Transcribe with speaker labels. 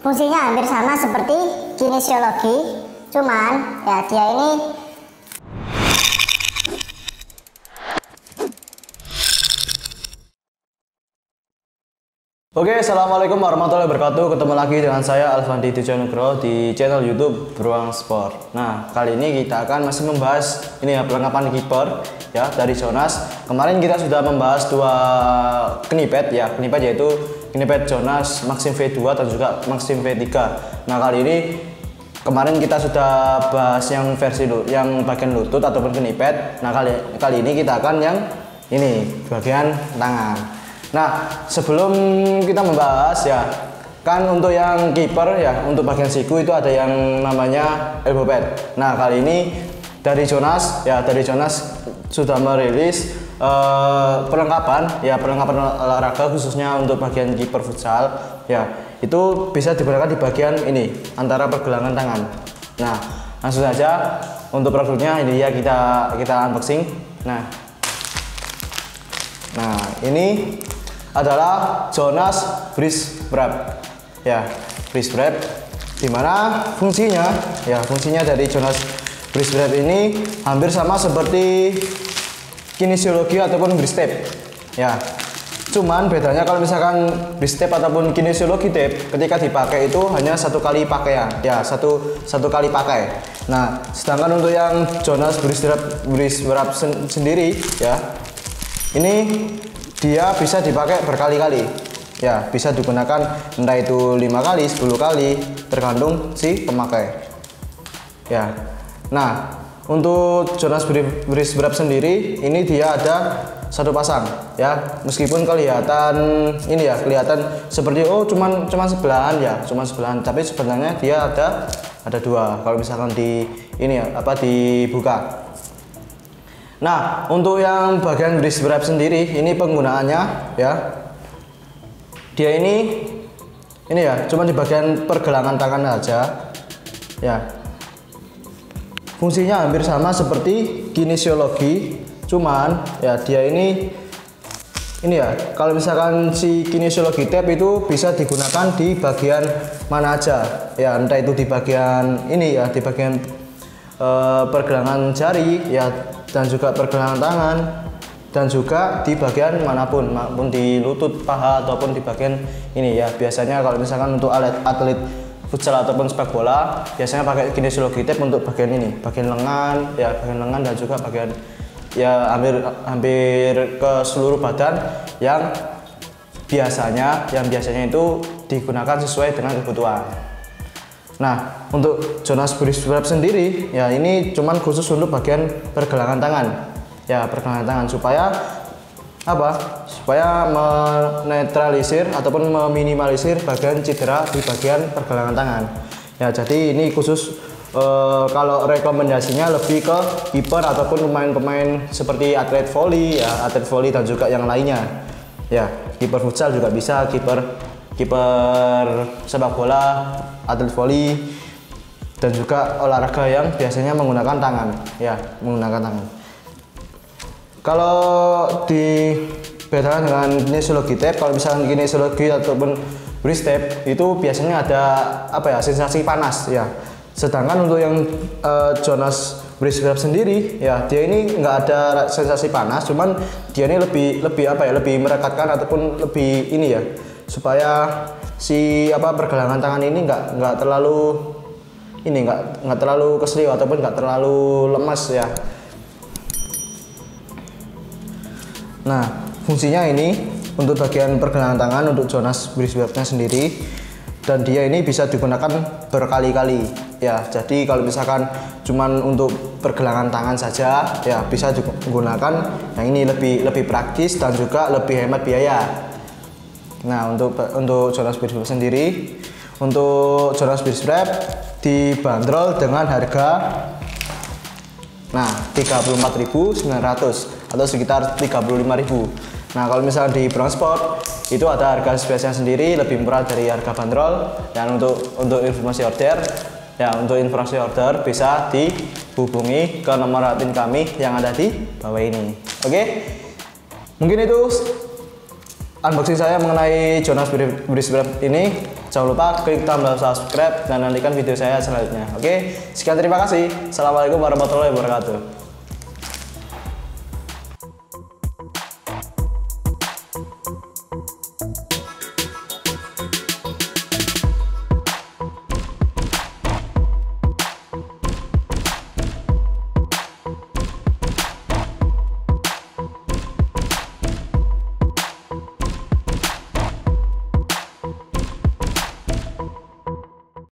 Speaker 1: Fungsinya hampir sama seperti kinesiologi, cuman ya dia ini
Speaker 2: Oke, assalamualaikum warahmatullahi wabarakatuh. Ketemu lagi dengan saya Alfandi Tujuanugro di channel YouTube Beruang Sport. Nah, kali ini kita akan masih membahas ini ya, perlengkapan kiper ya dari Jonas. Kemarin kita sudah membahas dua kniped ya, kniped yaitu kniped Jonas Maxim V2 dan juga Maxim V3. Nah, kali ini kemarin kita sudah bahas yang versi yang bagian lutut ataupun kniped. Nah, kali ini kita akan yang ini bagian tangan. Nah, sebelum kita membahas ya, kan untuk yang kiper ya, untuk bagian siku itu ada yang namanya elbow pad. Nah, kali ini dari Jonas ya, dari Jonas sudah merilis perlengkapan olahraga khususnya untuk bagian kiper futsal ya. Itu bisa digunakan di bagian ini antara pergelangan tangan. Nah, langsung saja untuk produknya ini ya kita unboxing. Nah, ini adalah Jonas Breeze Wrap ya, Breeze Wrap, dimana fungsinya dari Jonas Breeze Wrap ini hampir sama seperti kinesiologi ataupun breeze tape ya. Cuman bedanya kalau misalkan breeze tape ataupun kinesiologi tape ketika dipakai itu hanya satu kali pakaian ya, satu kali pakai. Nah, sedangkan untuk yang Jonas Breeze Wrap sendiri ya, ini dia bisa dipakai berkali-kali ya, bisa digunakan entah itu 5 kali 10 kali tergantung si pemakai ya. Nah, untuk Jonas Breeze Wrap sendiri ini dia ada satu pasang ya, meskipun kelihatan ini ya, kelihatan seperti oh cuman sebelahan ya, cuma sebelahan, tapi sebenarnya dia ada dua kalau misalkan di ini ya dibuka. Nah, untuk yang bagian Breeze Wrap sendiri ini penggunaannya ya, dia ini ya cuma di bagian pergelangan tangan aja ya. Fungsinya hampir sama seperti kinesiologi, cuman ya dia ini ya, kalau misalkan si kinesiologi tape itu bisa digunakan di bagian mana aja ya, entah itu di bagian ini ya, di bagian pergelangan jari ya, dan juga pergelangan tangan, dan juga di bagian manapun, maupun di lutut, paha, ataupun di bagian ini ya. Biasanya kalau misalkan untuk atlet futsal ataupun sepak bola biasanya pakai kinesiologi tape untuk bagian ini, bagian lengan ya, bagian lengan dan juga bagian ya hampir ke seluruh badan yang biasanya itu digunakan sesuai dengan kebutuhan. Nah, untuk Jonas Breeze Wrap sendiri ya, ini cuman khusus untuk bagian pergelangan tangan ya, pergelangan tangan, supaya supaya menetralisir ataupun meminimalisir bagian cedera di bagian pergelangan tangan ya. Jadi ini khusus kalau rekomendasinya lebih ke kiper ataupun pemain-pemain seperti atlet voli ya, atlet voli dan juga yang lainnya ya. Kiper futsal juga bisa, kiper sepak bola, atlet voli, dan juga olahraga yang biasanya menggunakan tangan ya, menggunakan tangan. Kalau dibedakan dengan kinesiologi tape, kalau misalnya kinesiologi ataupun breeze tape itu biasanya ada sensasi panas ya. Sedangkan untuk yang Jonas Breeze Wrap sendiri ya, dia ini nggak ada sensasi panas, cuman dia ini lebih merekatkan ataupun lebih ini ya, supaya si pergelangan tangan ini nggak terlalu keseliu ataupun nggak terlalu lemas ya. Nah, fungsinya ini untuk bagian pergelangan tangan untuk Jonas Breeze Wrap-nya sendiri, dan dia ini bisa digunakan berkali-kali ya. Jadi kalau misalkan cuman untuk pergelangan tangan saja ya, bisa digunakan yang ini, lebih praktis dan juga lebih hemat biaya. Nah, untuk Jonas Breeze Wrap sendiri, untuk Jonas Breeze Wrap dibanderol dengan harga 34.900 atau sekitar 35.000. Nah, kalau misalnya di Beruang Sport itu ada harga spesial sendiri, lebih murah dari harga bandrol. Dan untuk informasi order bisa dihubungi ke nomor admin kami yang ada di bawah ini. Oke, mungkin itu unboxing saya mengenai Jonas Breeze Wrap ini. Jangan lupa klik tombol subscribe dan nantikan video saya selanjutnya. Oke, sekian terima kasih. Assalamualaikum warahmatullahi wabarakatuh.